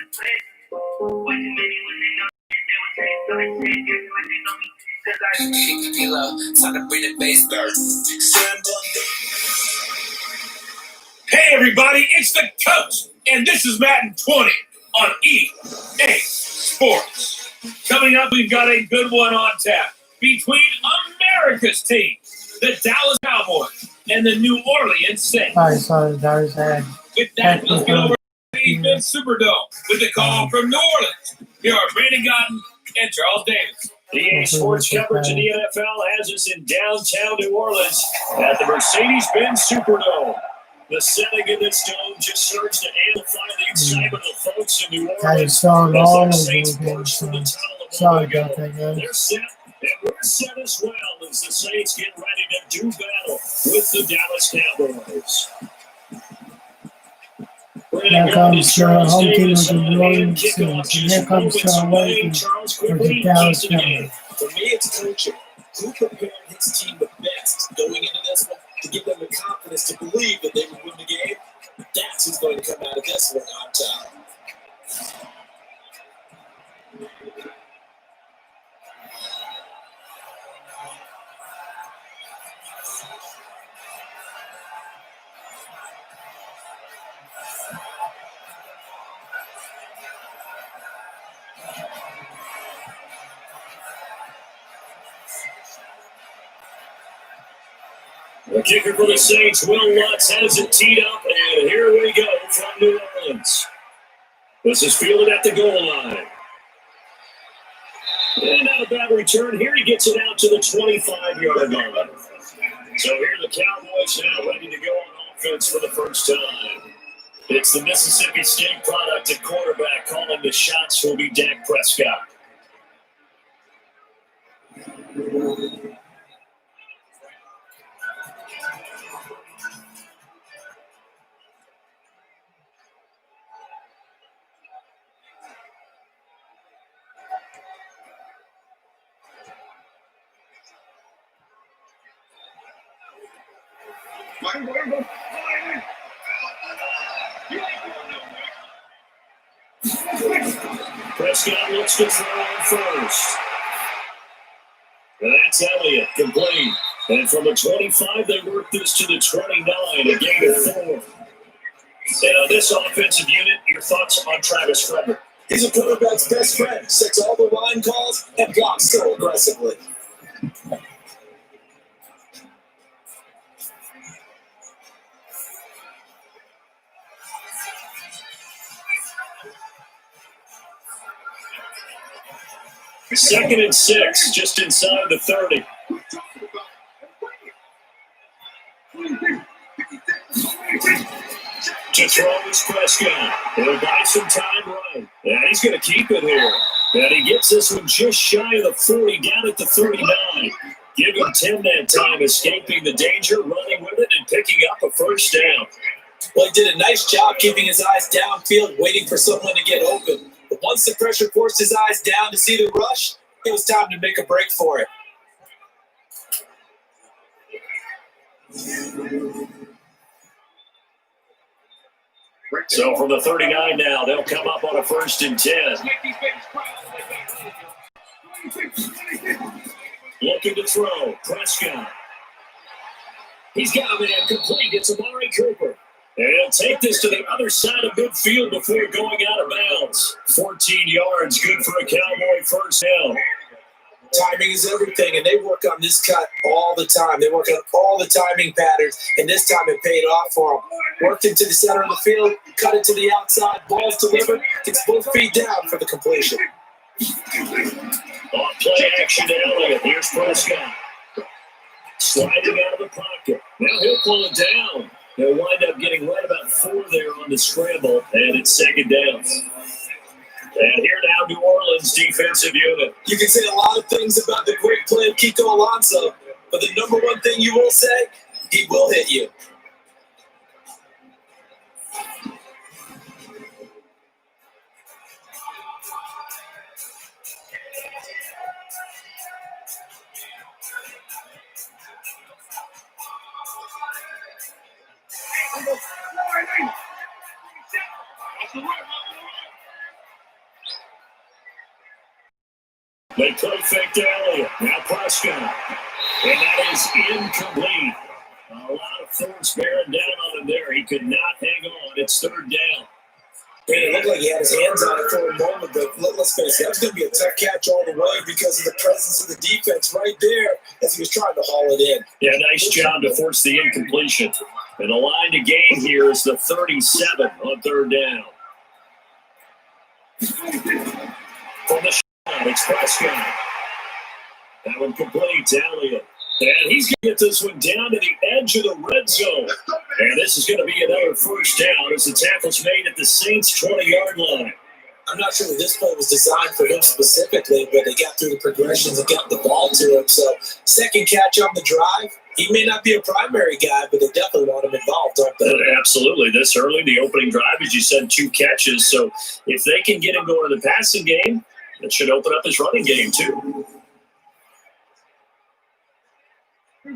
Hey everybody, it's the Coach, and this is Madden 20 on EA Sports. Coming up, we've got a good one on tap between America's teams, the Dallas Cowboys and the New Orleans Saints. With that, let's get over to the East Superdome with the call from New Orleans. Here are Brandon Gotten and Charles Davis. EA Sports coverage of the NFL has us in downtown New Orleans at the Mercedes-Benz Superdome. The setting in this dome just serves to amplify the excitement of the folks in New Orleans. As the Saints burst from the tunnel of ago. They're set, and we're set as well as the Saints get ready to do battle with the Dallas Cowboys. Here comes the home team of the New Orleans Saints. Here comes the away team of the Dallas Cowboys. For me, it's coaching. Who prepared his team the best going into this one to give them the confidence to believe that they would win the game? That's who's going to come out of this one on top. The kicker for the Saints, Will Lutz, has it teed up, and here we go from New Orleans. This is fielded at the goal line. And not a bad return. Here he gets it out to the 25-yard line. So here the Cowboys now ready to go on offense for the first time. It's the Mississippi State product at quarterback calling the shots will be Dak Prescott. Prescott looks to throw in first. And that's Elliott, complete. And from the 25, they work this to the 29, a gain of 4. And on this offensive unit, your thoughts on Travis Frederick? He's a quarterback's best friend. Sets all the line calls and blocks so aggressively. Second and 6, just inside the 30. To throw is Prescott. He'll buy some time right. Yeah, he's going to keep it here. And he gets this one just shy of the 40, down at the 39. Give him 10 that time, escaping the danger, running with it, and picking up a first down. Well, he did a nice job keeping his eyes downfield, waiting for someone to get open. But once the pressure forced his eyes down to see the rush, it was time to make a break for it. So from the 39 now, they'll come up on a first and 10. Looking to throw, Prescott. He's got it and complete. It's Amari Cooper. And he'll take this to the other side of midfield before going out of bounds. 14 yards, good for a Cowboy first down. Timing is everything, and they work on this cut all the time. They work on all the timing patterns, and this time it paid off for them. Worked into the center of the field, cut it to the outside, ball's delivered, gets both feet down for the completion. On play action to Elliott. Here's Prescott. Sliding out of the pocket. Now he'll pull it down. They'll wind up getting right about 4 there on the scramble, and it's second down. And here now, New Orleans defensive unit. You can say a lot of things about the great play of Kiko Alonso, but the number one thing you will say, he will hit you. They play fake to Elliott. Now Prescott. And that is incomplete. A lot of force bearing down on him there. He could not hang on. It's third down. And it looked like he had his hands on it for a moment, but let's face it, that was going to be a tough catch all the way because of the presence of the defense right there as he was trying to haul it in. Yeah, nice job to force the incompletion. And the line to gain here is the 37 on third down. From the shot, it's Prescott. That one complete to Elliott. And he's going to get this one down to the edge of the red zone. And this is going to be another first down as the tackle's made at the Saints' 20-yard line. I'm not sure that this play was designed for him specifically, but they got through the progressions and got the ball to him. So second catch on the drive. He may not be a primary guy, but they definitely want him involved, don't they? Absolutely. This early, the opening drive, as you said, 2 catches. So if they can get him going to the passing game, that should open up his running game too. From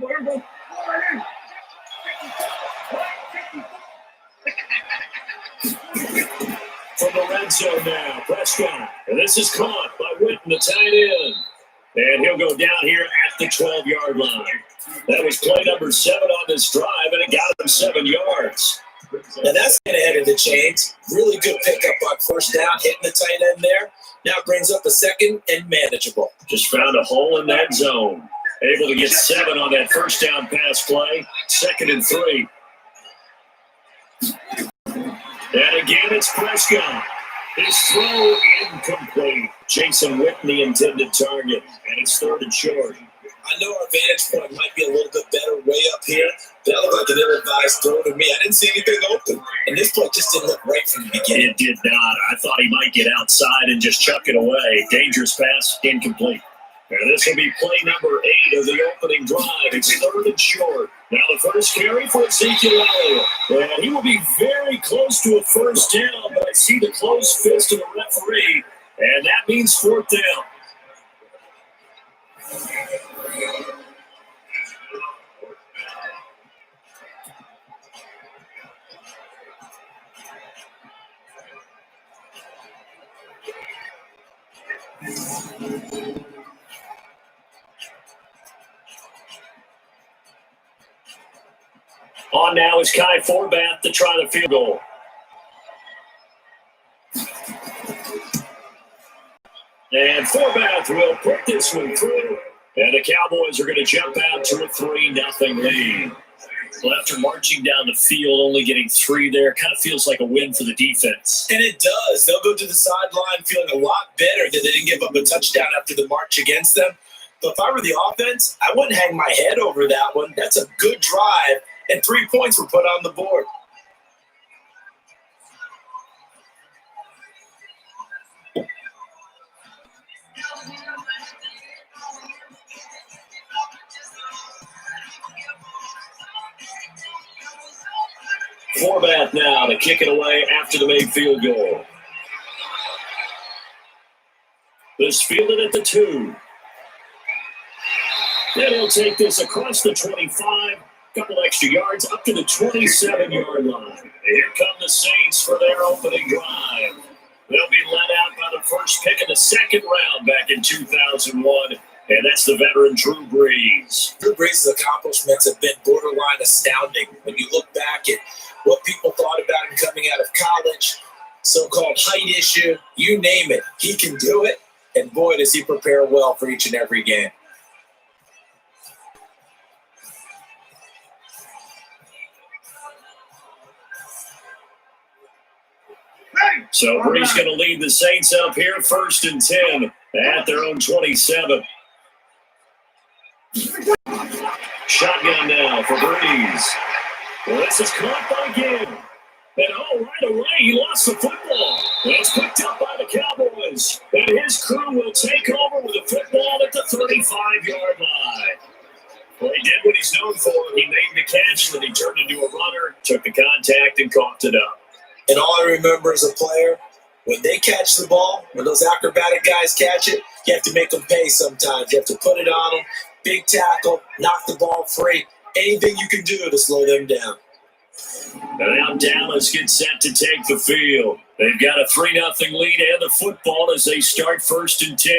the red zone now, Prescott. And this is caught by Witten, the tight end. And he'll go down here at the 12-yard line. That was play number 7 on this drive, and it got him 7 yards. And that's going to head of the chains. Really good pickup on first down, hitting the tight end there. Now brings up a second and manageable. Just found a hole in that zone. Able to get 7 on that first down pass play. 2nd and 3. And again, it's Prescott. His throw incomplete. Jason Witten, the intended target. And it's 3rd and short. I know our vantage point might be a little bit better way up here. That looked like an ill-advised throw to me. I didn't see anything open. And this play just didn't look right from the beginning. It did not. I thought he might get outside and just chuck it away. Dangerous pass, incomplete. And this will be play number 8 of the opening drive. It's 3rd and short. Now the first carry for Ezekiel Elliott. And he will be very close to a first down, but I see the closed fist of the referee, and that means 4th down. On now is Kai Forbath to try the field goal. And Forbath will put this one through. And the Cowboys are going to jump out to a 3-0 lead. Well, after marching down the field, only getting 3 there, kind of feels like a win for the defense. And it does. They'll go to the sideline feeling a lot better that they didn't give up a touchdown after the march against them. But if I were the offense, I wouldn't hang my head over that one. That's a good drive, and 3 points were put on the board. Forbath now to kick it away after the made field goal. This fielded at the 2. Then he'll take this across the 25, couple extra yards up to the 27-yard line. And here come the Saints for their opening drive. They'll be led out by the first pick of the 2nd round back in 2001. And that's the veteran Drew Brees. Drew Brees' accomplishments have been borderline astounding. When you look back at what people thought about him coming out of college, so-called height issue, you name it, he can do it. And boy, does he prepare well for each and every game. So Brees going to lead the Saints up here, 1st and 10 at their own 27. Shotgun now for Brees. Well, this is caught by Gibb. And right away, he lost the football. And it's picked up by the Cowboys. And his crew will take over with the football at the 35-yard line. Well, he did what he's known for. He made the catch, then he turned into a runner, took the contact, and coughed it up. And all I remember as a player, when they catch the ball, when those acrobatic guys catch it, you have to make them pay sometimes. You have to put it on them, big tackle, knock the ball free, anything you can do to slow them down. And now Dallas gets set to take the field. They've got a 3-0 lead and the football as they start 1st and 10.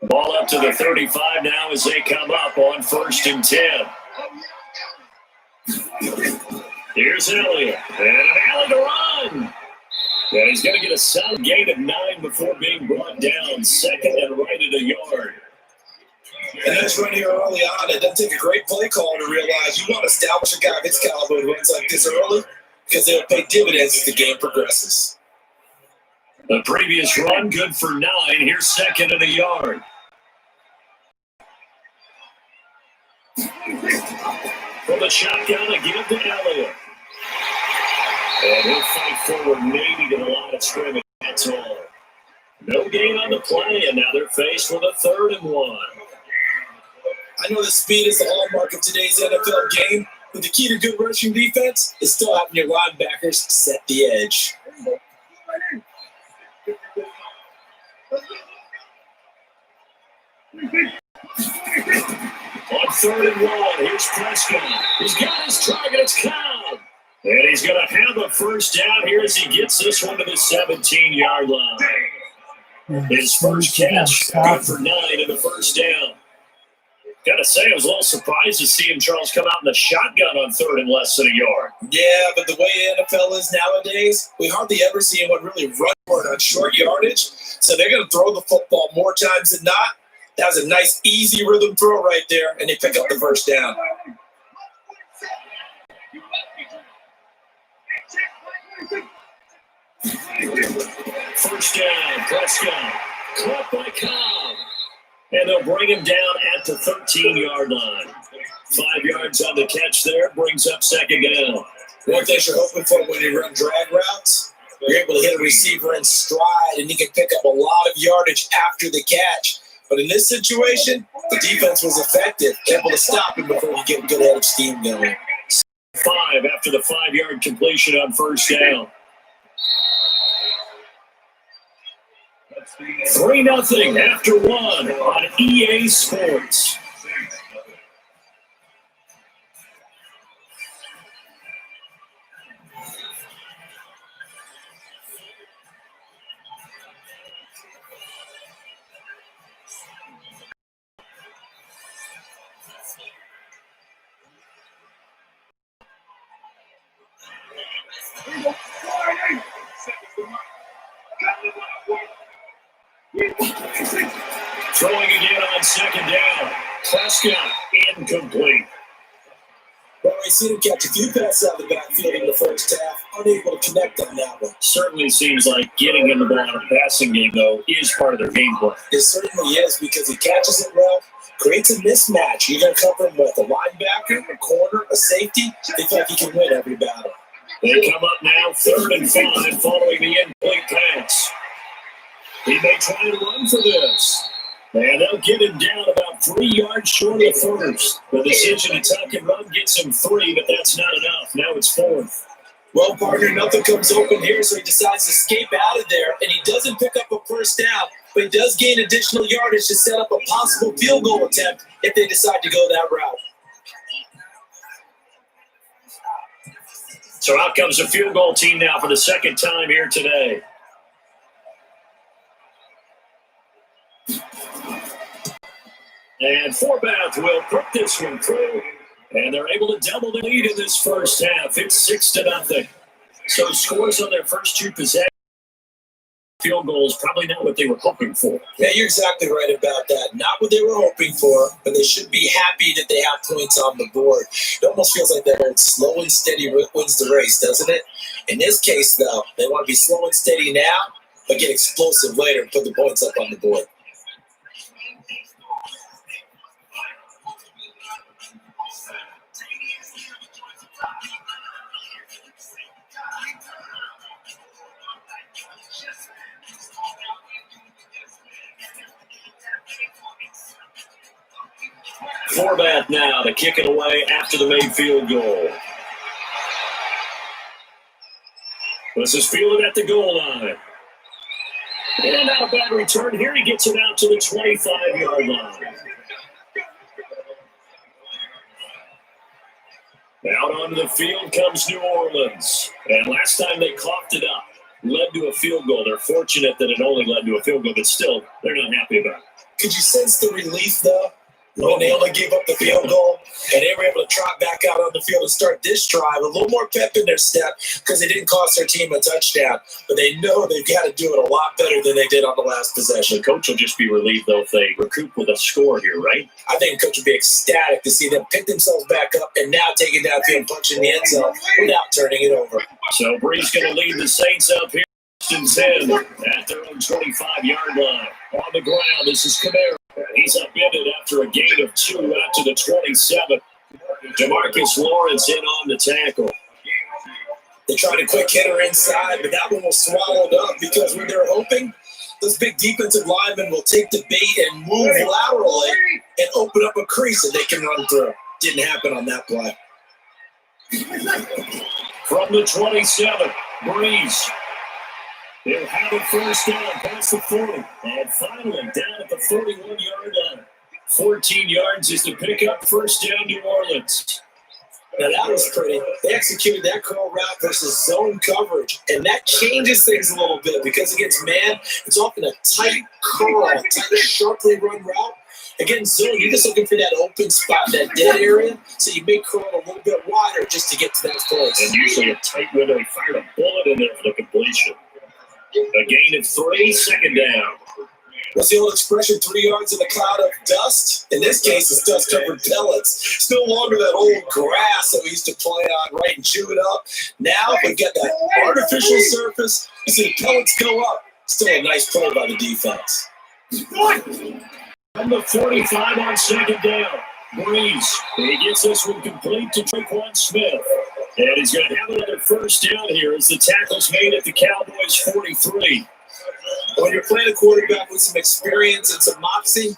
Ball up to the 35 now as they come up on 1st and 10. Here's Elliott. And an alley to run. And he's going to get a solid gain of 9 before being brought down. Second and right at a yard. And that's right here early on. It doesn't take a great play call to realize you want to establish a guy of his caliber who runs like this early because they'll pay dividends as the game progresses. The previous run, good for 9. Here's second and a yard. From the shotgun, again to Elliott. And he'll fight forward, maybe get a line of scrimmage. That's all. No gain on the play, and now they're faced with a 3rd and 1. I know the speed is the hallmark of today's NFL game, but the key to good rushing defense is still having your linebackers set the edge. On 3rd and 1, here's Prescott. He's got his target, it's Cobb. And he's going to have a first down here as he gets this one to the 17-yard line. His first catch, good for 9 in the first down. Got to say, I was a little surprised to see him, Charles, come out in the shotgun on 3rd and less than a yard. Yeah, but the way NFL is nowadays, we hardly ever see anyone really run for it on short yardage. So they're going to throw the football more times than not. That was a nice, easy rhythm throw right there, and they pick up the first down. First down, Prescott. Caught by Cobb. And they'll bring him down at the 13-yard line. 5 yards on the catch there, brings up second down. One thing you're hoping for when you run drag routes, you're able to hit a receiver in stride, and he can pick up a lot of yardage after the catch. But in this situation, the defense was effective, able to stop him before he get a good head of steam going. 5 after the 5-yard completion on first down. 3-0 after 1 on EA Sports. Throwing again on second down. Prescott incomplete. Well, I see him catch a few passes out of the backfield in the first half, unable to connect on that one. Certainly seems like getting in the ball in a passing game, though, is part of their game plan. It certainly is because he catches it well, creates a mismatch. You're going to cover him with a linebacker, a corner, a safety. They feel like he can win every battle. They come up now 3rd and 5 following the incomplete pass. He may try to run for this. And they'll get him down about 3 yards short of the first. The decision to tuck and run gets him 3, but that's not enough. Now it's 4th. Well, partner, nothing comes open here, so he decides to escape out of there, and he doesn't pick up a first down, but he does gain additional yardage to set up a possible field goal attempt if they decide to go that route. So out comes the field goal team now for the second time here today. And Forbath will put this one through. And they're able to double the lead in this first half. It's 6-0. So scores on their first 2 possessions. Field goals, probably not what they were hoping for. Yeah, you're exactly right about that. Not what they were hoping for, but they should be happy that they have points on the board. It almost feels like that old slow and steady wins the race, doesn't it? In this case, though, they want to be slow and steady now, but get explosive later and put the points up on the board. Forbath now to kick it away after the made field goal. This is fielded at the goal line. And not a bad return here. He gets it out to the 25-yard line. Out onto the field comes New Orleans. And last time they coughed it up, led to a field goal. They're fortunate that it only led to a field goal, but still, they're not happy about it. Could you sense the relief, though, when they only gave up the field goal and they were able to trot back out on the field and start this drive? A little more pep in their step because they didn't cost their team a touchdown, but they know they've got to do it a lot better than they did on the last possession. The coach will just be relieved, though, if they recoup with a score here, right? I think the coach would be ecstatic to see them pick themselves back up and now take it downfield and punch in the end zone without turning it over. So Bree's going to lead the Saints up here. Houston's in at their own 25-yard line. On the ground, this is Kamara. He's upended after a gain of 2 out to the 27. DeMarcus Lawrence in on the tackle. They tried a quick hitter inside, but that one was swallowed up because when they're hoping, those big defensive linemen will take the bait and move laterally and open up a crease that they can run through. Didn't happen on that play. From the 27, Breeze. They'll have it first down past the 40. And finally, down at the 41-yard line. 14 yards is the pickup, first down New Orleans. Now that was pretty. They executed that curl route versus zone coverage, and that changes things a little bit because against man, it's often a tight curl, tight, sharply run route. Against zone, you're just looking for that open spot, that dead area, so you may curl a little bit wider just to get to that place. And usually a tight window, he fired a bullet in there for the completion. A gain of 3, second down. What's the old expression, 3 yards in a cloud of dust? In this case, it's dust-covered pellets. It's no longer that old grass that we used to play on, right, and chew it up. Now we've got that artificial surface. You see the pellets go up. Still a nice play by the defense. From the 45 on second down, Breeze. He gets this one complete to Tre'Quan Smith. And he's going to have another first down here as the tackle's made at the Cowboys' 43. When you're playing a quarterback with some experience and some moxie,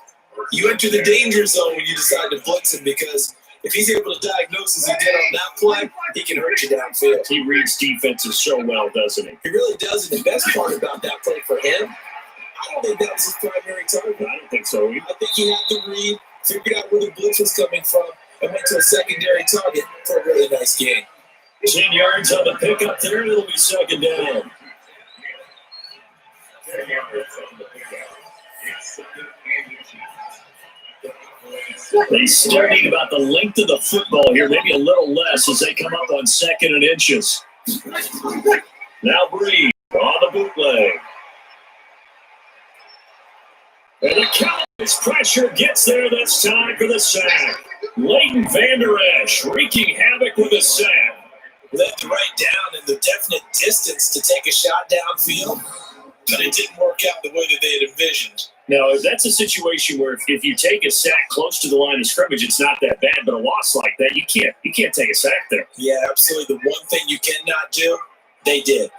you enter the danger zone when you decide to blitz him because if he's able to diagnose as he did on that play, he can hurt you downfield. He reads defenses so well, doesn't he? He really does, and the best part about that play for him, I don't think that was his primary target. I don't think so either. I think he had to read, figured out where the blitz was coming from, and went to a secondary target for a really nice game. 10 yards on the pickup there, and it'll be second down. They still need about the length of the football here, maybe a little less as they come up on 2nd and inches. Now Breed on the bootleg. And the Cowboys pressure gets there. That's time for the sack. Leighton Vander Esch wreaking havoc with a sack. Led the right down in the definite distance to take a shot downfield, but it didn't work out the way that they had envisioned. Now, that's a situation where if you take a sack close to the line of scrimmage, it's not that bad, but a loss like that, you can't take a sack there. Yeah, absolutely. The one thing you cannot do, they did.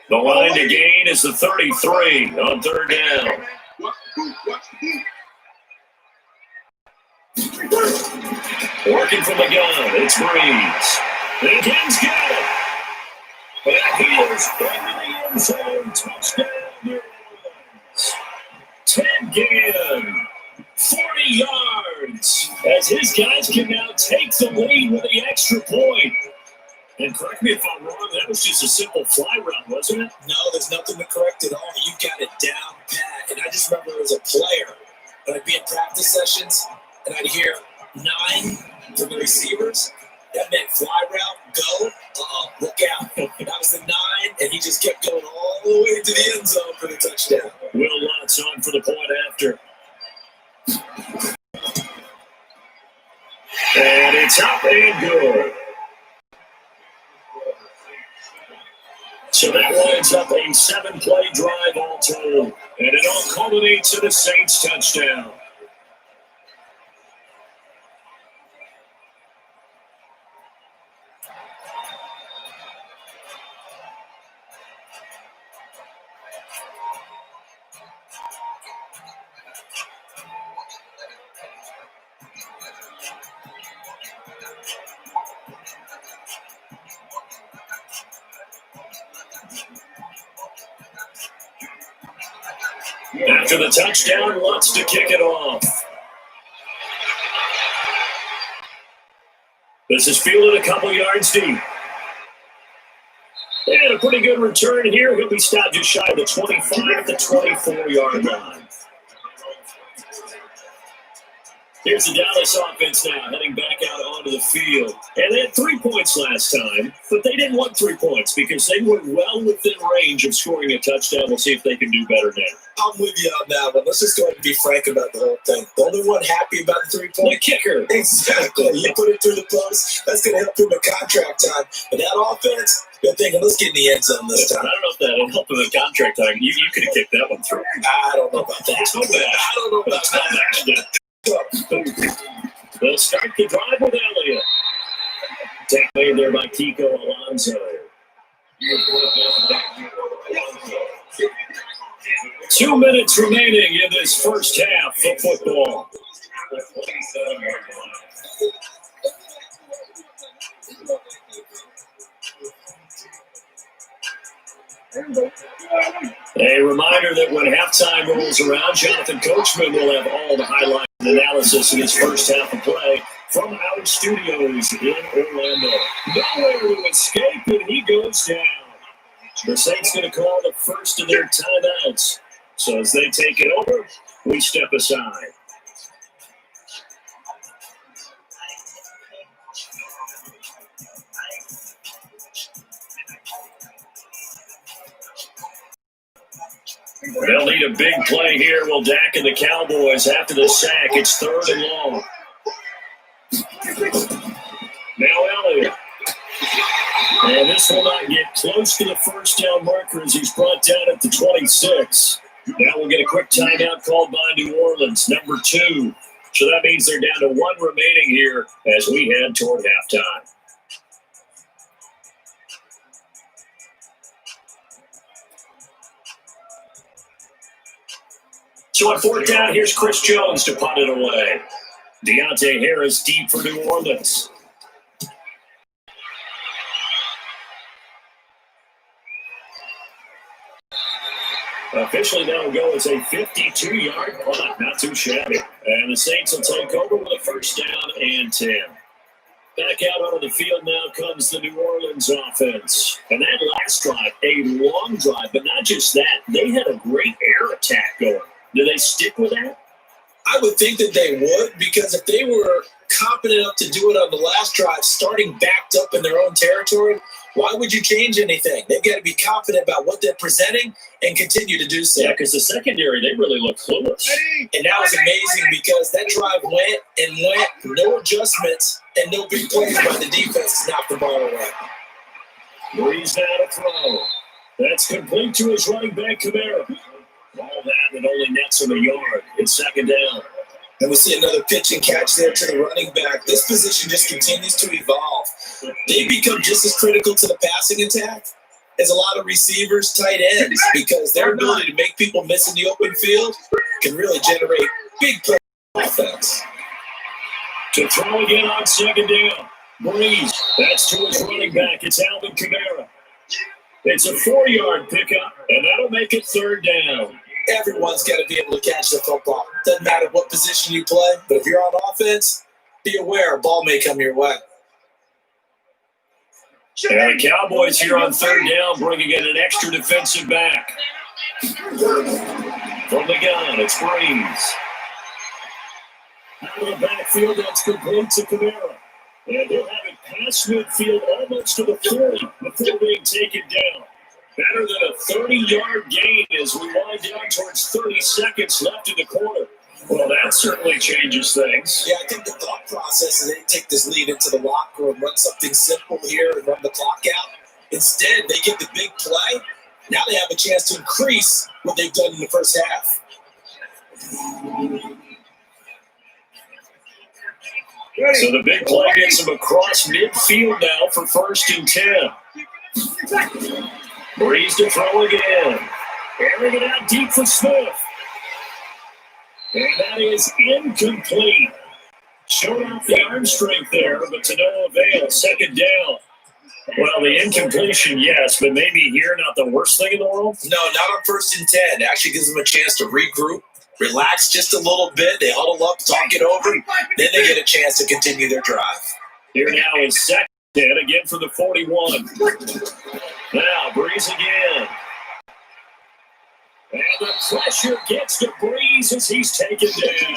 The line to gain is the 33 on 3rd down. Working from the gun, it's Breeze. And Ken's got it. And he is into the end zone. Touchdown, New Orleans. 10 gain, 40 yards. As his guys can now take the lead with the extra point. And correct me if I'm wrong, that was just a simple fly route, wasn't it? No, there's nothing to correct at all. You got it down pat. And I just remember as a player, when I'd be in practice sessions, and I'd hear 9 from the receivers. That meant fly route, go, look out. That was the 9, and he just kept going all the way to the end zone for the touchdown. Will Lutz on for the point after. And it's up and good. So that lines up a 7-play drive all told. And it all culminates in a Saints touchdown. After the touchdown, Lutz to kick it off. This is fielded a couple yards deep. And a pretty good return here. He'll be stopped just shy of the 25 to 24-yard line. Here's the Dallas offense now, heading back out onto the field. And they had 3 points last time, but they didn't want 3 points because they were well within range of scoring a touchdown. We'll see if they can do better now. I'm with you on that one. Let's just go ahead and be frank about the whole thing. The only one happy about the 3-point The kicker. Exactly. You put it through the post. That's going to help him in contract time. But that offense, they're thinking, let's get in the end zone this time. I don't know if that would help him in contract time. You could have kicked that one through. I don't know about that. I don't know about that. They'll start the drive with Elliott. Taken there by Kiko Alonso. 2 minutes remaining in this first half of football. A reminder that when halftime rolls around, Jonathan Coachman will have all the highlights and analysis in his first half of play from our studios in Orlando. Nowhere to escape, and he goes down. The Saints going to call the first of their timeouts. So as they take it over, we step aside. They'll need a big play here. Will Dak and the Cowboys after the sack. It's 3rd and long. Now Elliott. And this will not get close to the first down marker as he's brought down at the 26. Now we'll get a quick timeout called by New Orleans, number 2. So that means they're down to 1 remaining here as we head toward halftime. So on 4th down, here's Chris Jones to punt it away. Deontay Harris deep for New Orleans. Officially, that'll go as a 52-yard punt. Not too shabby. And the Saints will take over with a first down and 10. Back out onto the field now comes the New Orleans offense. And that last drive, a long drive, but not just that. They had a great air attack going. Do they stick with that? I would think that they would, because if they were competent enough to do it on the last drive, starting backed up in their own territory, why would you change anything? They've got to be confident about what they're presenting and continue to do so. Yeah, because the secondary, they really look clueless. And that was amazing because that drive went, no adjustments, and no big plays by the defense to knock the ball away. Breeze now to throw. That's complete to his running back, Kamara. All that and only nets him a yard. It's 2nd down. And we see another pitch and catch there to the running back. This position just continues to evolve. They become just as critical to the passing attack as a lot of receivers, tight ends, because their ability to make people miss in the open field can really generate big play offense. To throw again on 2nd down. Breeze. That's to his running back. It's Alvin Kamara. It's a 4-yard pickup, and that'll make it 3rd down. Everyone's got to be able to catch the football. Doesn't matter what position you play, but if you're on offense, be aware a ball may come your way. And the Cowboys here on 3rd down, bringing in an extra defensive back. From the gun, it's Breeze. Out of the backfield, that's complete to Kamara. And he'll have it past midfield almost to the 40 before being taken down. Better than a 30-yard gain as we wind down towards 30 seconds left in the quarter. Well, that certainly changes things. Yeah, I think the thought process is they take this lead into the locker room, run something simple here and run the clock out. Instead, they get the big play. Now they have a chance to increase what they've done in the first half. So the big play gets him across midfield now for 1st and 10. Breeze to throw again. Airing it out deep for Smith. And that is incomplete. Showed off the arm strength there, but to no avail. 2nd down. Well, the incompletion, yes, but maybe here not the worst thing in the world? No, not on 1st and 10. It actually gives them a chance to regroup, relax just a little bit. They huddle up, talk it over. Then they get a chance to continue their drive. Here now is second again for the 41. Now Breeze again. And the pressure gets to Breeze as he's taken down.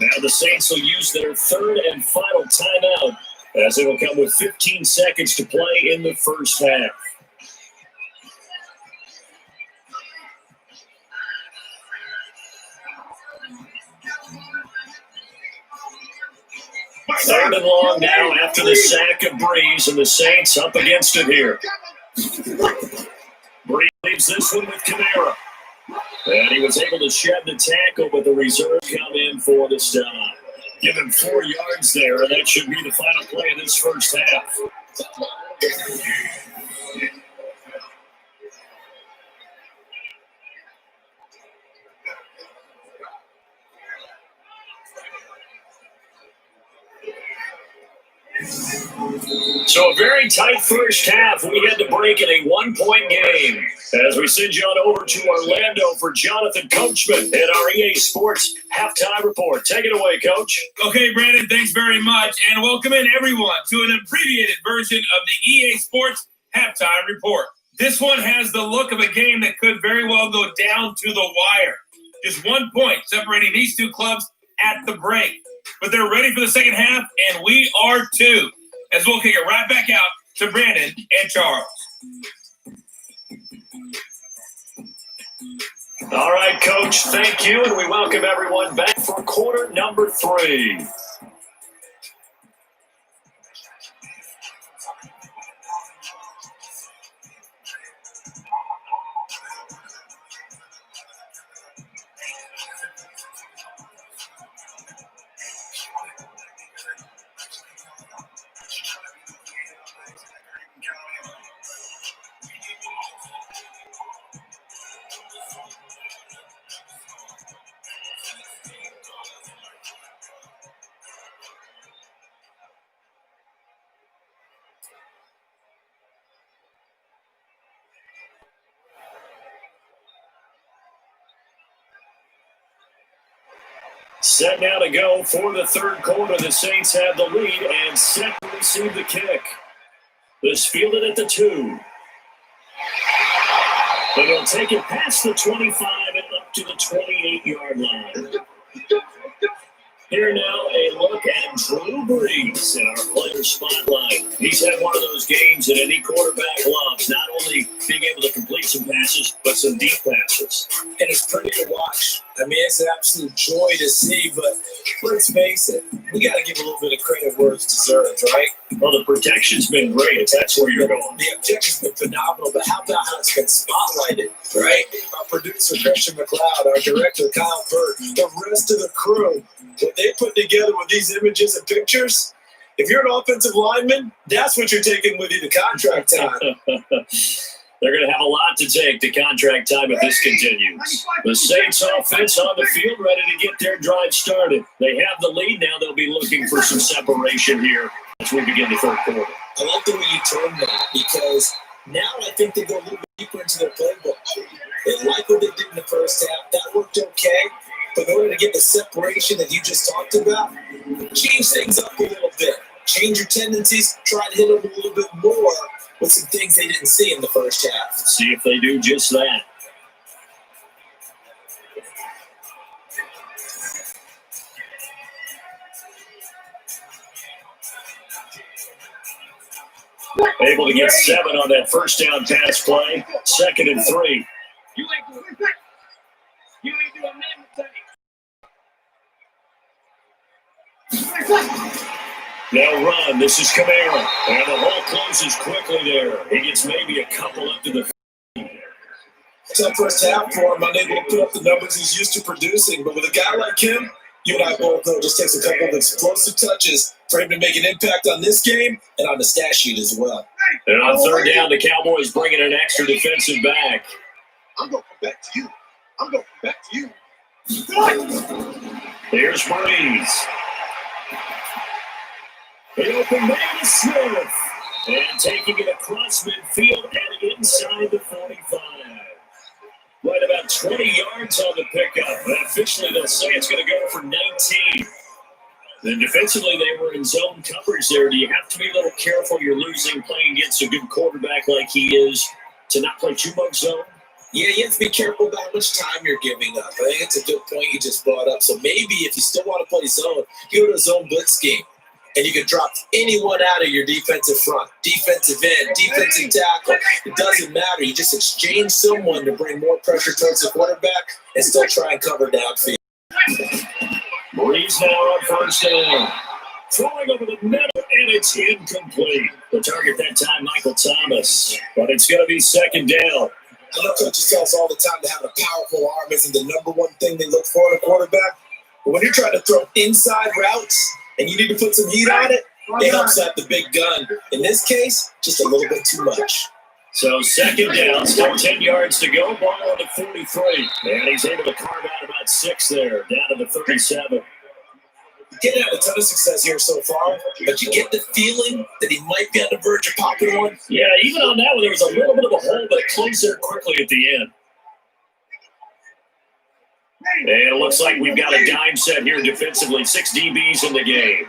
Now the Saints will use their third and final timeout as it will come with 15 seconds to play in the first half. Third and long now after the sack of Breeze, and the Saints up against it here. Breeze leaves this one with Kamara. And he was able to shed the tackle, but the reserve come in for the stop. Give him 4 yards there, and that should be the final play of this first half. So a very tight first half. We had to break in a 1-point game. As we send you on over to Orlando for Jonathan Coachman at our EA Sports Halftime Report. Take it away, Coach. Okay, Brandon, thanks very much. And welcome in, everyone, to an abbreviated version of the EA Sports Halftime Report. This one has the look of a game that could very well go down to the wire. Just 1 point separating these two clubs at the break. But they're ready for the second half, and we are too. As we'll kick it right back out to Brandon and Charles. All right, Coach, thank you, and we welcome everyone back for quarter number 3. Set now to go for the third quarter. The Saints have the lead and set to receive the kick. This fielded at the 2. But he'll take it past the 25 and up to the 28-yard line. Here now, a look at Drew Brees in our player spotlight. He's had one of those games that any quarterback loves, not only being able to complete some passes, but some deep passes. And it's pretty to watch. I mean, it's an absolute joy to see, but let's face it, we got to give a little bit of credit where it's deserved, right? Well, the protection's been great, if that's where you're going. The objective's been phenomenal, but how about how it's been spotlighted, right? Our producer, Christian McLeod, our director, Kyle Burt, the rest of the crew, what they put together with these images and pictures, if you're an offensive lineman, that's what you're taking with you to contract time. They're going to have a lot to take to contract time if this continues. The Saints offense on the field ready to get their drive started. They have the lead now. They'll be looking for some separation here as we begin the third quarter. I like the way you termed that because now I think they go a little bit deeper into their playbook. They like what they did in the first half. That worked okay. But in order to get the separation that you just talked about, change things up a little bit. Change your tendencies. Try to hit them a little bit more with some things they didn't see in the first half. See if they do just that. Able to get 7 on that first down pass play. 2nd and 3. You ain't doing nothing. Now run. This is Kamara. And the hole closes quickly there. He gets maybe a couple up to the Tough first half for him, unable to put up the numbers he's used to producing. But with a guy like him, you and I both know it just takes a couple of explosive touches for him to make an impact on this game and on the stat sheet as well. And on third down, the Cowboys bringing an extra defensive back. I'm going to come back to you. I'm going to come back to you. Here's Breeze. An open man to Smith. And taking it across midfield and inside the 45. Right about 20 yards on the pickup. And officially they'll say it's going to go for 19. And defensively, they were in zone coverage there. Do you have to be a little careful? You're losing playing against a good quarterback like he is to not play too much zone? Yeah, you have to be careful about how much time you're giving up. I think it's a good point you just brought up. So maybe if you still want to play zone, you go to a zone blitz game, and you can drop anyone out of your defensive front, defensive end, defensive tackle. It doesn't matter. You just exchange someone to bring more pressure towards the quarterback and still try and cover downfield. Breeze now on first down. Throwing over the middle, and it's incomplete. The target that time, Michael Thomas. But it's going to be second down. I know coaches tell us all the time that having a powerful arm isn't the number one thing they look for in a quarterback. But when you're trying to throw inside routes and you need to put some heat on it, it helps have the big gun. In this case, just a little bit too much. So second down, still 10 yards to go. Ball on the 43. And he's able to carve out about 6 there, down to the 37. Didn't have a ton of success here so far, but you get the feeling that he might be on the verge of popping one. Yeah, even on that one, there was a little bit of a hole, but it closed there quickly at the end. And it looks like we've got a dime set here defensively. 6 DBs in the game.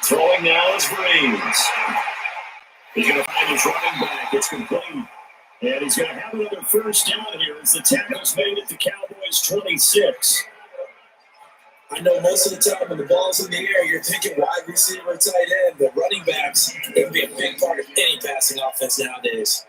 Throwing now is Breeze. He's going to find his running back. It's complete. And he's going to have another first down here as the tackle's made it to Cowboys 26. I know most of the time when the ball's in the air, you're thinking wide receiver, tight end, but running backs can be a big part of any passing offense nowadays.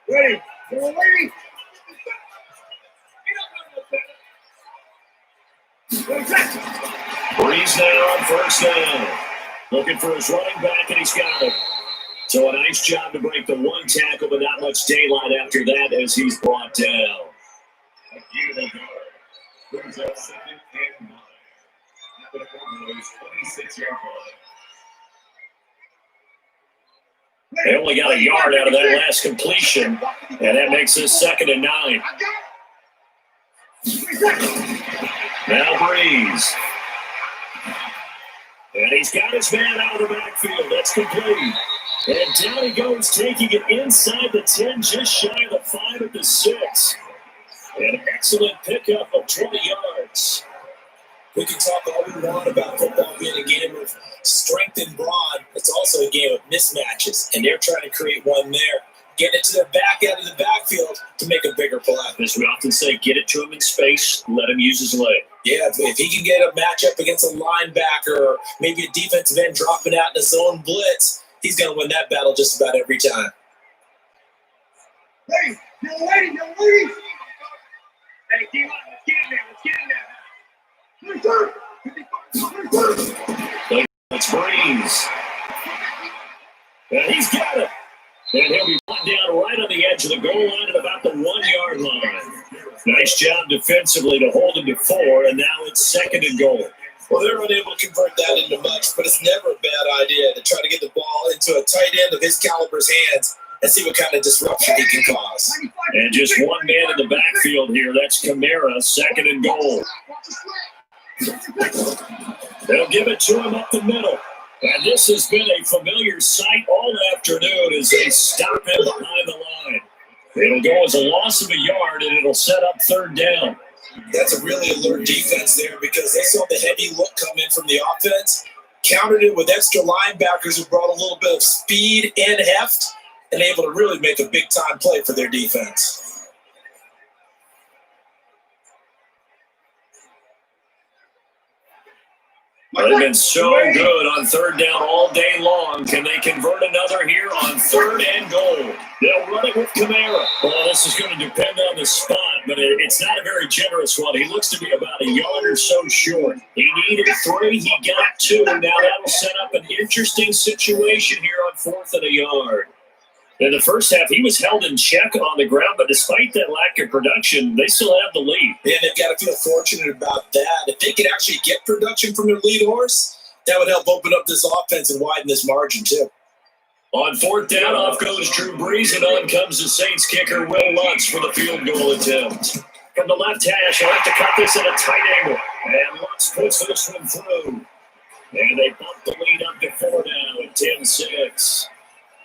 Ready. Ready. Breeze now on first down. Looking for his running back, and he's got it. So a nice job to break the one tackle, but not much daylight after that as he's brought down. Brings up 2nd and 9. After the Cowboys 26-yard line. They only got a yard out of that last completion, and that makes this 2nd and 9. Now Breeze. And he's got his man out of the backfield. That's complete. And down he goes, taking it inside the 10, just shy of the 5 at the 6. An excellent pickup of 20 yards. We can talk all we want about football being a game of strength and broad. It's also a game of mismatches, and they're trying to create one there. Get it to the back end of the backfield to make a bigger play. As we often say, get it to him in space, let him use his leg. Yeah, if he can get a matchup against a linebacker or maybe a defensive end dropping out in a zone blitz, he's going to win that battle just about every time. Ready. You're ready. You're ready. Hey, keep on. Let's get in there. Let's get in there. It's Breeze. And he's got it. And he'll be brought down right on the edge of the goal line at about the 1-yard line. Nice job defensively to hold him to 4, and now it's 2nd and goal. Well, they're unable to convert that into much, but it's never a bad idea to try to get the ball into a tight end of his caliber's hands and see what kind of disruption he can cause. And just one man in the backfield here. That's Kamara, 2nd and goal. They'll give it to him up the middle. And this has been a familiar sight all afternoon as they stop him behind the line. It'll go as a loss of a yard, and it'll set up 3rd down. That's a really alert defense there because they saw the heavy look come in from the offense, countered it with extra linebackers who brought a little bit of speed and heft, and able to really make a big-time play for their defense. They've been so good on 3rd down all day long. Can they convert another here on 3rd and goal? They'll run it with Kamara. Well, this is going to depend on the spot, but it's not a very generous one. He looks to be about a yard or so short. He needed 3. He got 2. Now that'll set up an interesting situation here on 4th and a yard. In the first half, he was held in check on the ground, but despite that lack of production, they still have the lead. And they've got to feel fortunate about that. If they could actually get production from their lead horse, that would help open up this offense and widen this margin, too. On 4th down, off goes Drew Brees, and on comes the Saints kicker, Will Lutz, for the field goal attempt. From the left hash, he'll have to cut this at a tight angle. And Lutz puts this one through. And they bump the lead up to 4 now at 10-6.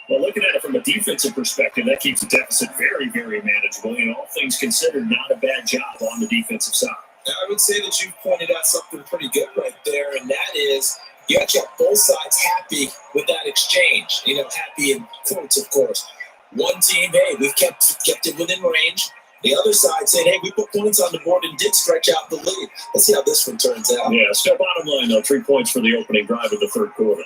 Well, looking at it from a defensive perspective, that keeps the deficit very, very manageable. And all things considered, not a bad job on the defensive side. I would say that you've pointed out something pretty good right there, and that is you got to have both sides happy with that exchange. Happy in quotes, of course. One team, hey, we've kept it within range. The other side said, hey, we put points on the board and did stretch out the lead. Let's see how this one turns out. Yeah, still bottom line, though, 3 points for the opening drive of the third quarter.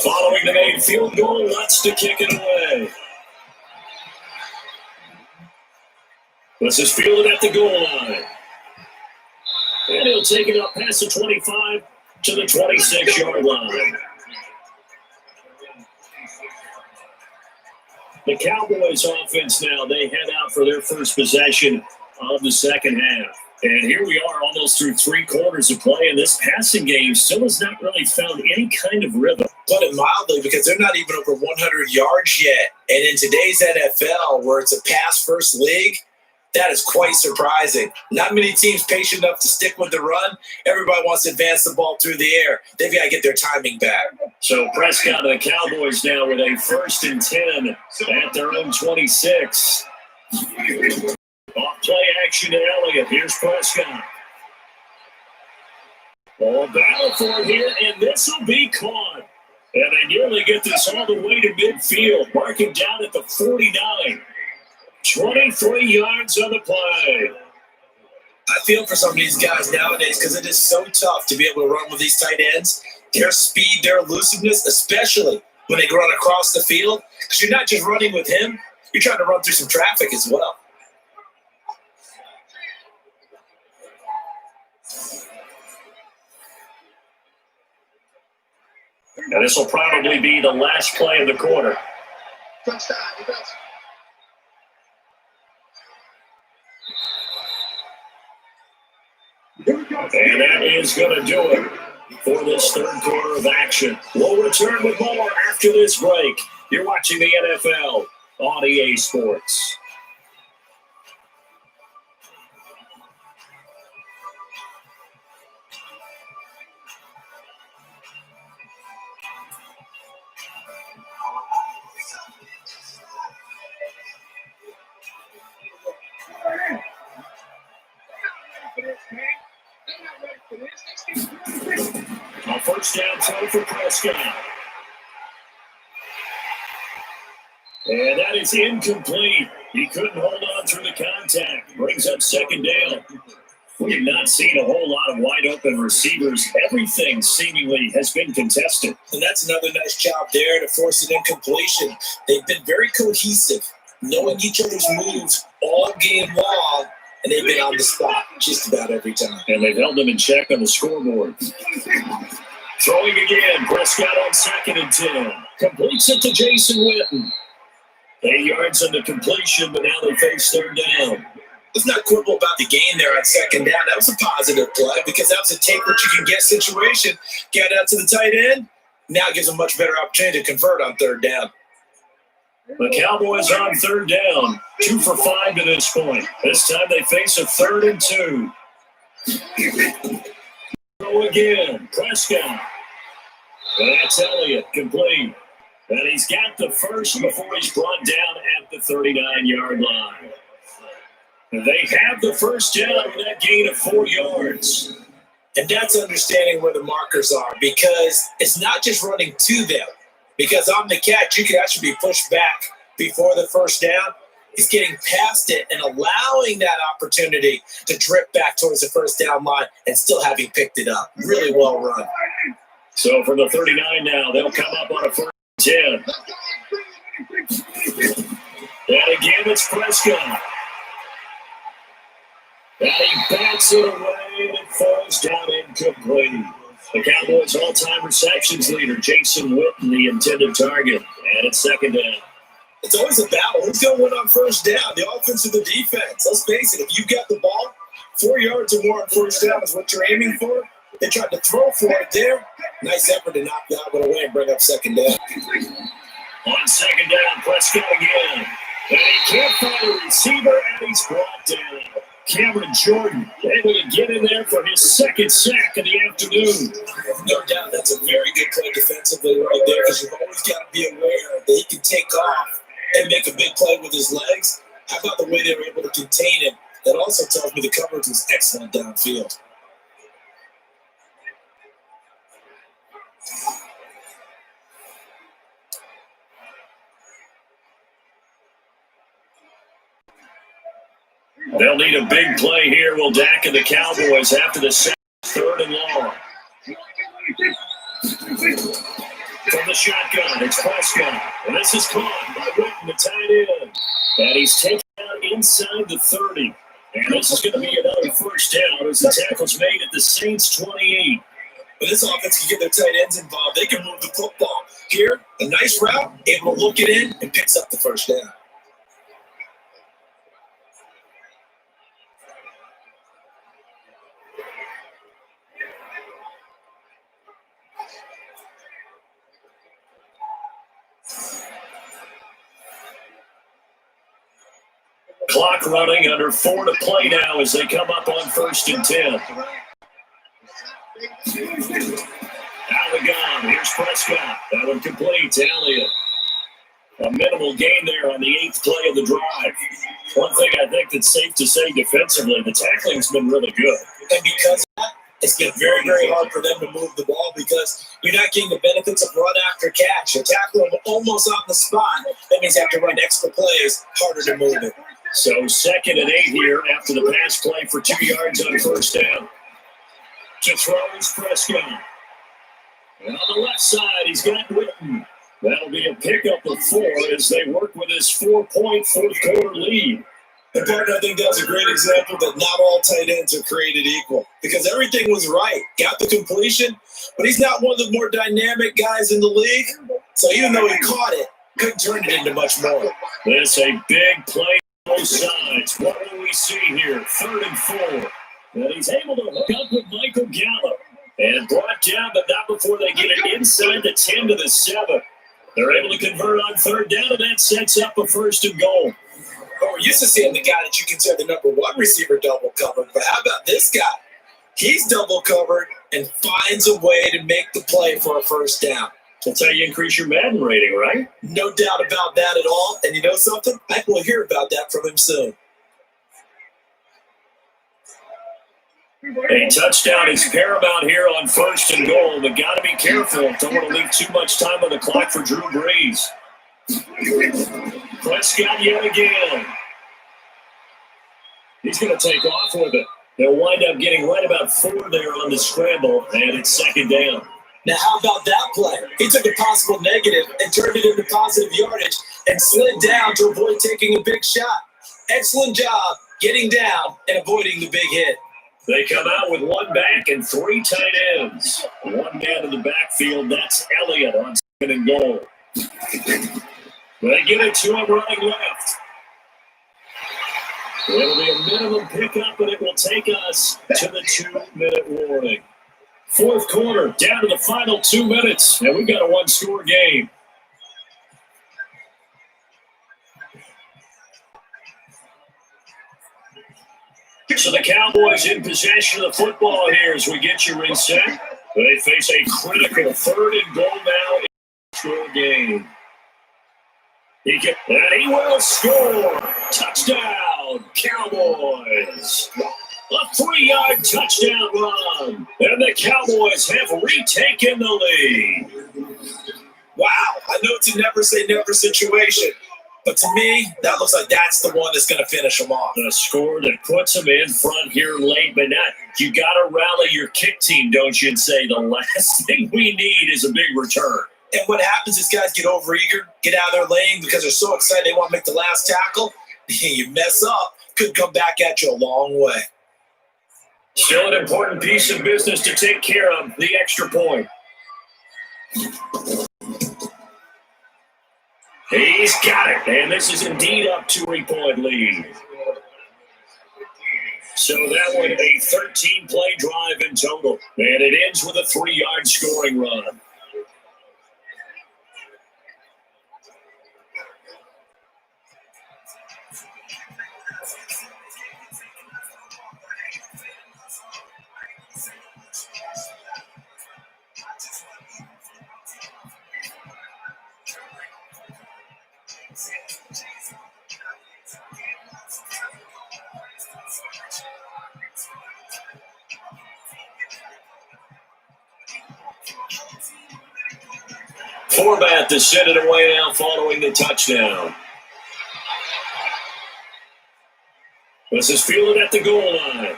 Following the made field goal, Lutz to kick it away. This is fielded at the goal line. And he'll take it up past the 25 to the 26-yard line. The Cowboys offense now, they head out for their first possession of the second half. And here we are almost through 3 quarters of play, and this passing game still has not really found any kind of rhythm. Put it mildly, because they're not even over 100 yards yet. And in today's NFL, where it's a pass-first league, that is quite surprising. Not many teams patient enough to stick with the run. Everybody wants to advance the ball through the air. They've got to get their timing back. So Prescott and the Cowboys now with a 1st and 10 at their own 26. Off play action to Elliott. Here's Prescott. Ball battle for it here, and this will be caught. And they nearly get this all the way to midfield, marking down at the 49. 23 yards on the play. I feel for some of these guys nowadays because it is so tough to be able to run with these tight ends. Their speed, their elusiveness, especially when they run across the field. Because you're not just running with him, you're trying to run through some traffic as well. And this will probably be the last play of the quarter. And that is going to do it for this third quarter of action. We'll return with more after this break. You're watching the NFL on EA Sports. A first down throw for Prescott. And that is incomplete. He couldn't hold on through the contact. Brings up second down. We have not seen a whole lot of wide open receivers. Everything seemingly has been contested. And that's another nice job there to force an incompletion. They've been very cohesive, knowing each other's moves all game long. And they've been on the spot just about every time. And they've held them in check on the scoreboard. Throwing again. Prescott on 2nd and 10. Completes it to Jason Witten. 8 yards on the completion, but now they face third down. Let's not quibble about the gain there on 2nd down. That was a positive play because that was a take what you can get situation. Get out to the tight end. Now it gives them a much better opportunity to convert on 3rd down. The Cowboys on 3rd down, 2 for 5 to this point. This time they face a 3rd and 2. Throw again, Prescott. That's Elliott, complete. And he's got the first before he's brought down at the 39-yard line. They have the first down with that gain of 4 yards. And that's understanding where the markers are because it's not just running to them. Because on the catch, you can actually be pushed back before the first down. He's getting past it and allowing that opportunity to drip back towards the first down line and still having picked it up. Really well run. So from the 39 now, they'll come up on a 1st and 10. And again, it's Prescott. And he bats it away and it falls down incomplete. The Cowboys' all-time receptions leader, Jason Witten, the intended target. And it's 2nd down. It's always a battle. Who's going to win on 1st down? The offense or the defense? Let's face it. If you've got the ball, 4 yards or more on 1st down is what you're aiming for. They tried to throw for it there. Nice effort to knock that one away and bring up second down. On second down, Prescott again. And he can't find a receiver, and he's brought down. Cameron Jordan able to get in there for his second sack of the afternoon. No doubt that's a very good play defensively right there, because you've always got to be aware that he can take off and make a big play with his legs. How about the way they were able to contain him? That also tells me the coverage was excellent downfield. They'll need a big play here. Will Dak and the Cowboys after the second, third and long. From the shotgun, it's Prescott. And this is caught by Witten, the tight end. And he's taken out inside the 30. And this is going to be another first down as the tackle's made at the Saints 28. But this offense can get their tight ends involved. They can move the football. Here, a nice route, able to look it in, and picks up the first down. Clock running, under 4 to play now as they come up on 1st and 10. Allegan, here's Prescott. That one complete to Elliott. A minimal gain there on the 8th play of the drive. One thing I think that's safe to say defensively, the tackling's been really good. And because of that, it's been very, very hard for them to move the ball because you're not getting the benefits of run after catch. You're tackling them almost on the spot. That means you have to run extra plays, harder to move it. So 2nd and 8 here after the pass play for 2 yards on first down. To throw is Prescott. And on the left side, he's got Witten. That'll be a pickup of 4 as they work with his 4-point fourth quarter lead. And Barton, I think that's a great example that not all tight ends are created equal because everything was right. Got the completion, but he's not one of the more dynamic guys in the league. So even though he caught it, couldn't turn it into much more. This a big play on both sides. What do we see here? 3rd and 4. And he's able to hook up with Michael Gallup. And brought down, but not before they get it inside the 10 to the 7. They're able to convert on 3rd down, and that sets up a 1st and goal. Well, we're used to seeing the guy that you consider the number 1 receiver double covered, but how about this guy? He's double covered and finds a way to make the play for a 1st down. That's how you increase your Madden rating, right? No doubt about that at all. And you know something? I think we'll hear about that from him soon. A touchdown is paramount here on 1st and goal, but got to be careful. Don't want to leave too much time on the clock for Drew Brees. Prescott yet again. He's going to take off with it. They'll wind up getting right about 4 there on the scramble, and it's 2nd down. Now, how about that play? He took a possible negative and turned it into positive yardage and slid down to avoid taking a big shot. Excellent job getting down and avoiding the big hit. They come out with 1 back and 3 tight ends. 1 man in the backfield, that's Elliott on 2nd and goal. They get it to him running left. It'll be a minimum pickup, but it will take us to the 2-minute warning. 4th quarter, down to the final 2 minutes, and we've got a 1-score game. So the Cowboys in possession of the football here as we get you reset. They face a critical 3rd and goal now in the score game. He will score. Touchdown, Cowboys. A 3-yard touchdown run. And the Cowboys have retaken the lead. Wow, I know it's a never-say-never situation. But to me, that looks like that's the one that's going to finish them off. The score that puts them in front here late, but not. You got to rally your kick team, don't you, and say the last thing we need is a big return. And what happens is guys get overeager, get out of their lane because they're so excited they want to make the last tackle. You mess up, could come back at you a long way. Still an important piece of business to take care of, the extra point. He's got it, and this is indeed up to a 3-point lead. So that one, a 13-play drive in total. And it ends with a 3-yard scoring run. Forbat to send it away now following the touchdown. This is fielded at the goal line.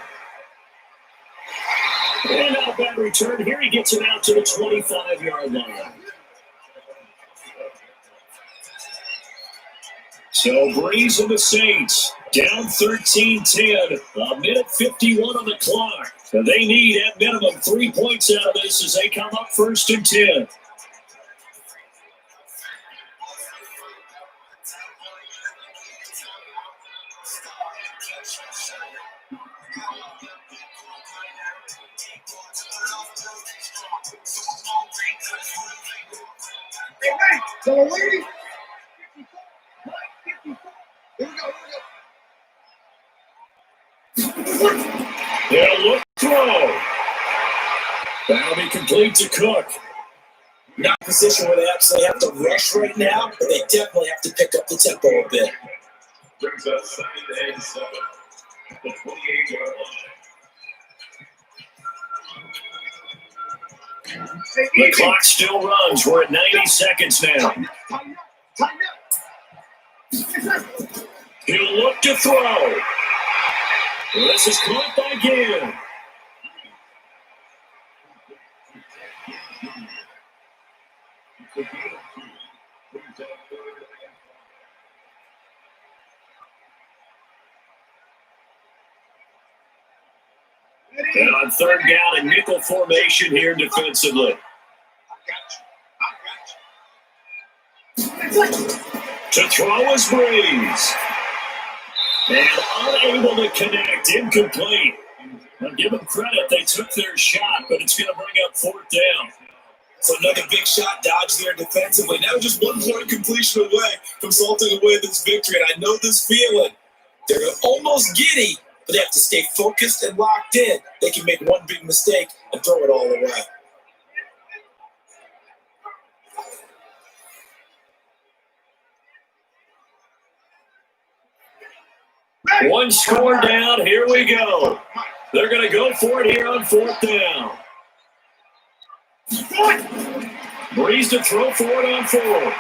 And now bad return. Here he gets it out to the 25-yard line. So Breeze and the Saints down 13-10. A minute 51 on the clock. So they need at minimum 3 points out of this as they come up 1st and 10. Hey, wait. So we're waiting. 54. Here we go. They'll look throw. That'll be complete to Cook. Not a position where they absolutely have to rush right now, but they definitely have to pick up the tempo a bit. Brings us 2nd and 7. The 28-yard line. The clock still runs. We're at 90 seconds now. Tighten up. Yes, sir. He'll look to throw. This is caught by Gill. And on 3rd down, a nickel formation here defensively. To throw is Breeze. And unable to connect, incomplete. Now give them credit, they took their shot, but it's going to bring up 4th down. So another big shot dodged there defensively. Now just 1 point completion away from salting away this victory. And I know this feeling. They're almost giddy, but they have to stay focused and locked in. They can make one big mistake and throw it all away. One score down, here we go. They're going to go for it here on 4th down. Breeze to throw for it on 4th.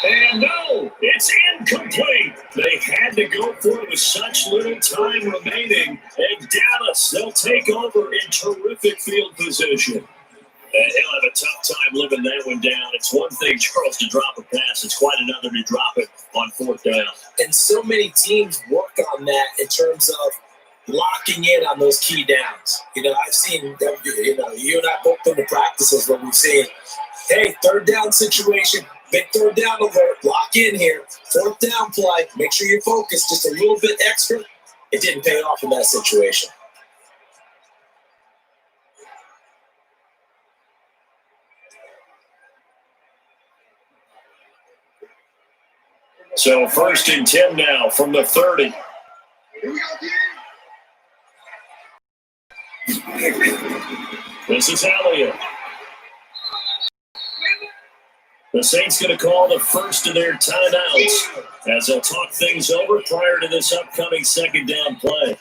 And no, it's incomplete. They had to go for it with such little time remaining. And Dallas, they'll take over in terrific field position. And he'll have a tough time living that one down. It's one thing, Charles, to drop a pass. It's quite another to drop it on 4th down. And so many teams work on that in terms of locking in on those key downs. I've seen them, you and I both been to practices where we've seen, hey, 3rd down situation, big 3rd down alert, lock in here, 4th down play, make sure you're focused just a little bit extra. It didn't pay off in that situation. So 1st and 10 now from the 30. Here we go, This is Elliott. The Saints going to call the first of their timeouts as they'll talk things over prior to this upcoming 2nd down play.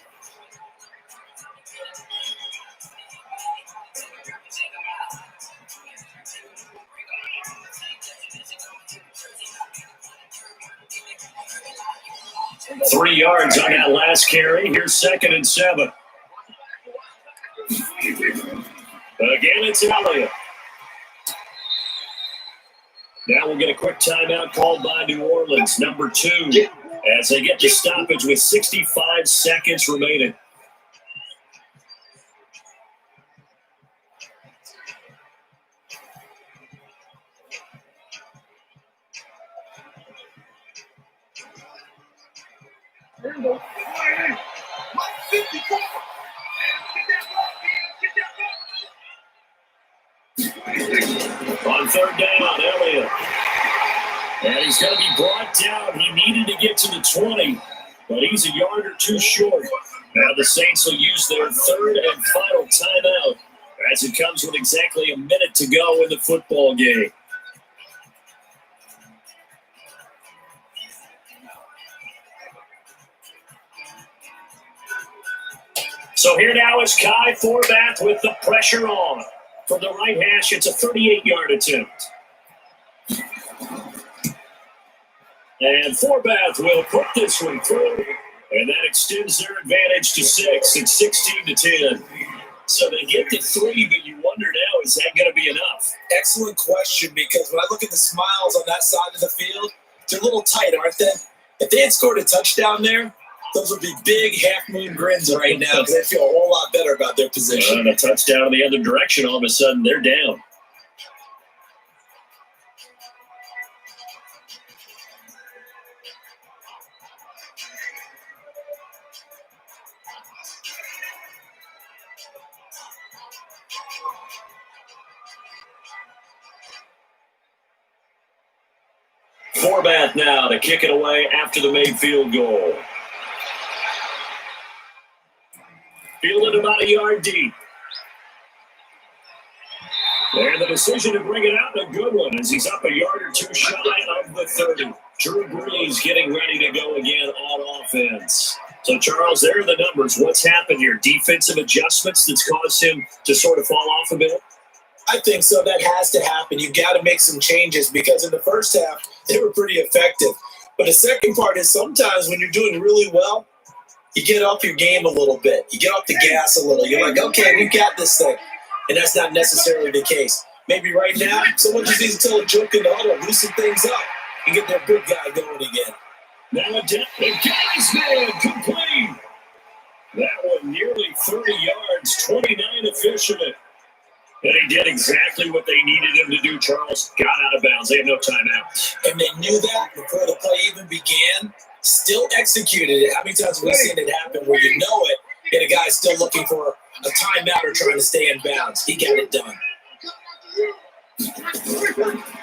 Three yards on that last carry. Here's 2nd and 7. Again, it's Elliott. Now we'll get a quick timeout called by New Orleans, number 2, as they get to stoppage with 65 seconds remaining. 54. On third down, Elliott. And he's going to be brought down. He needed to get to the 20, but he's a yard or two short. Now the Saints will use their third and final timeout as it comes with exactly a minute to go in the football game. So here now is Kai Forbath with the pressure on. From the right hash, it's a 38-yard attempt. And Forbath will put this one through, and that extends their advantage to 6. It's 16-10. So they get to 3, but you wonder now, is that going to be enough? Excellent question, because when I look at the smiles on that side of the field, they're a little tight, aren't they? If they had scored a touchdown there, those would be big half-moon grins right now because they feel a whole lot better about their position. And a touchdown in the other direction, all of a sudden they're down. Forbath now to kick it away after the made field goal. Fielded about a yard deep. And the decision to bring it out, a good one, as he's up a yard or two shy of the 30. Drew Brees getting ready to go again on offense. So, Charles, there are the numbers. What's happened here? Defensive adjustments that's caused him to sort of fall off a bit? I think so. That has to happen. You've got to make some changes because in the first half, they were pretty effective. But the second part is sometimes when you're doing really well, you get off your game a little bit. You get off the gas a little. You're like, okay, we got this thing. And that's not necessarily the case. Maybe right now, someone just needs to tell a joke in the huddle, loosen things up, and get their big guy going again. Now the guy's man complete. That one nearly 30 yards, 29 officially. And he did exactly what they needed him to do, Charles. Got out of bounds. They have no timeouts. And they knew that before the play even began. Still executed it. How many times have we seen it happen where you know it, and a guy's still looking for a timeout or trying to stay in bounds? He got it done.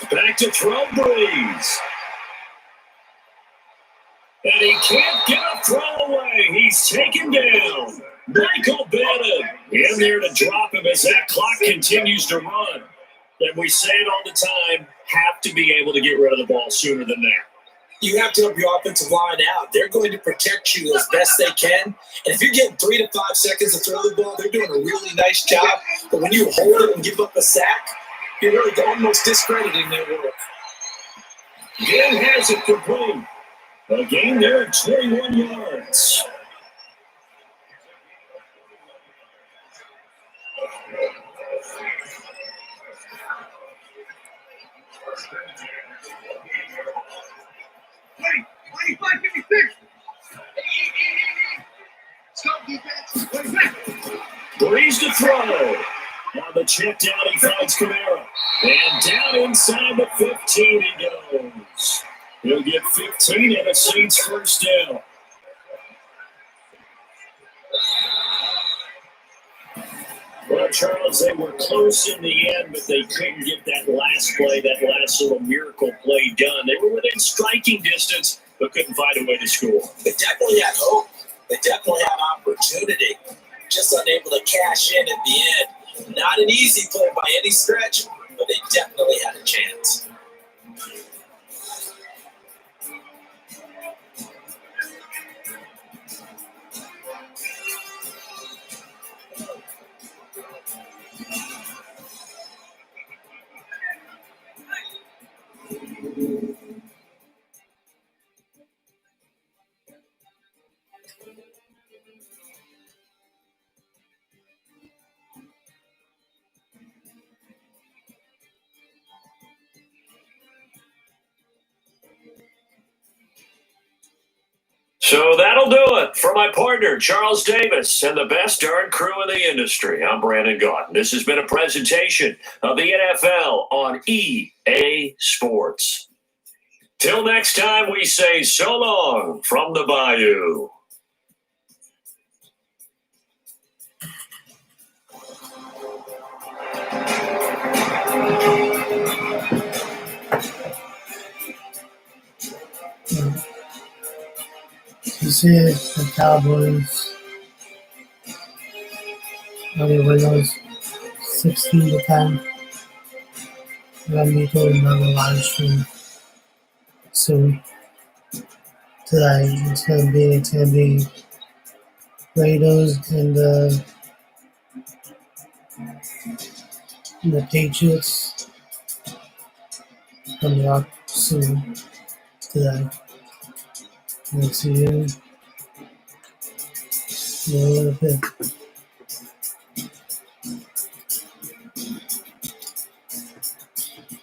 Back to throw Brees. And he can't get a throw away. He's taken down. Michael Bennett in there to drop him as that clock continues to run. And we say it all the time, have to be able to get rid of the ball sooner than that. You have to help your offensive line out. They're going to protect you as best they can. And if you're getting 3 to 5 seconds to throw the ball, they're doing a really nice job. But when you hold it and give up a sack, you're really almost discrediting their work. Again has it complete. A gain there at 21 yards. Wait, 55-56. Stop defense. Brees to throw. Now the check down, he finds Kamara. And down inside the 15 he goes. He'll get 15 and a Saints first down. Well, Charles, they were close in the end, but they couldn't get that last play, that last little miracle play done. They were within striking distance, but couldn't find a way to score. They definitely had hope. They definitely had opportunity. Just unable to cash in at the end. Not an easy play by any stretch, but they definitely had a chance. So that'll do it for my partner, Charles Davis, and the best darn crew in the industry. I'm Brandon Gaughton. This has been a presentation of the NFL on EA Sports. Till next time, we say so long from the Bayou. You see it, the Cowboys. Only win 16-10. We're gonna be doing another live stream soon. Today it's gonna be Raiders and the Patriots coming up soon today. We'll see you in a little bit.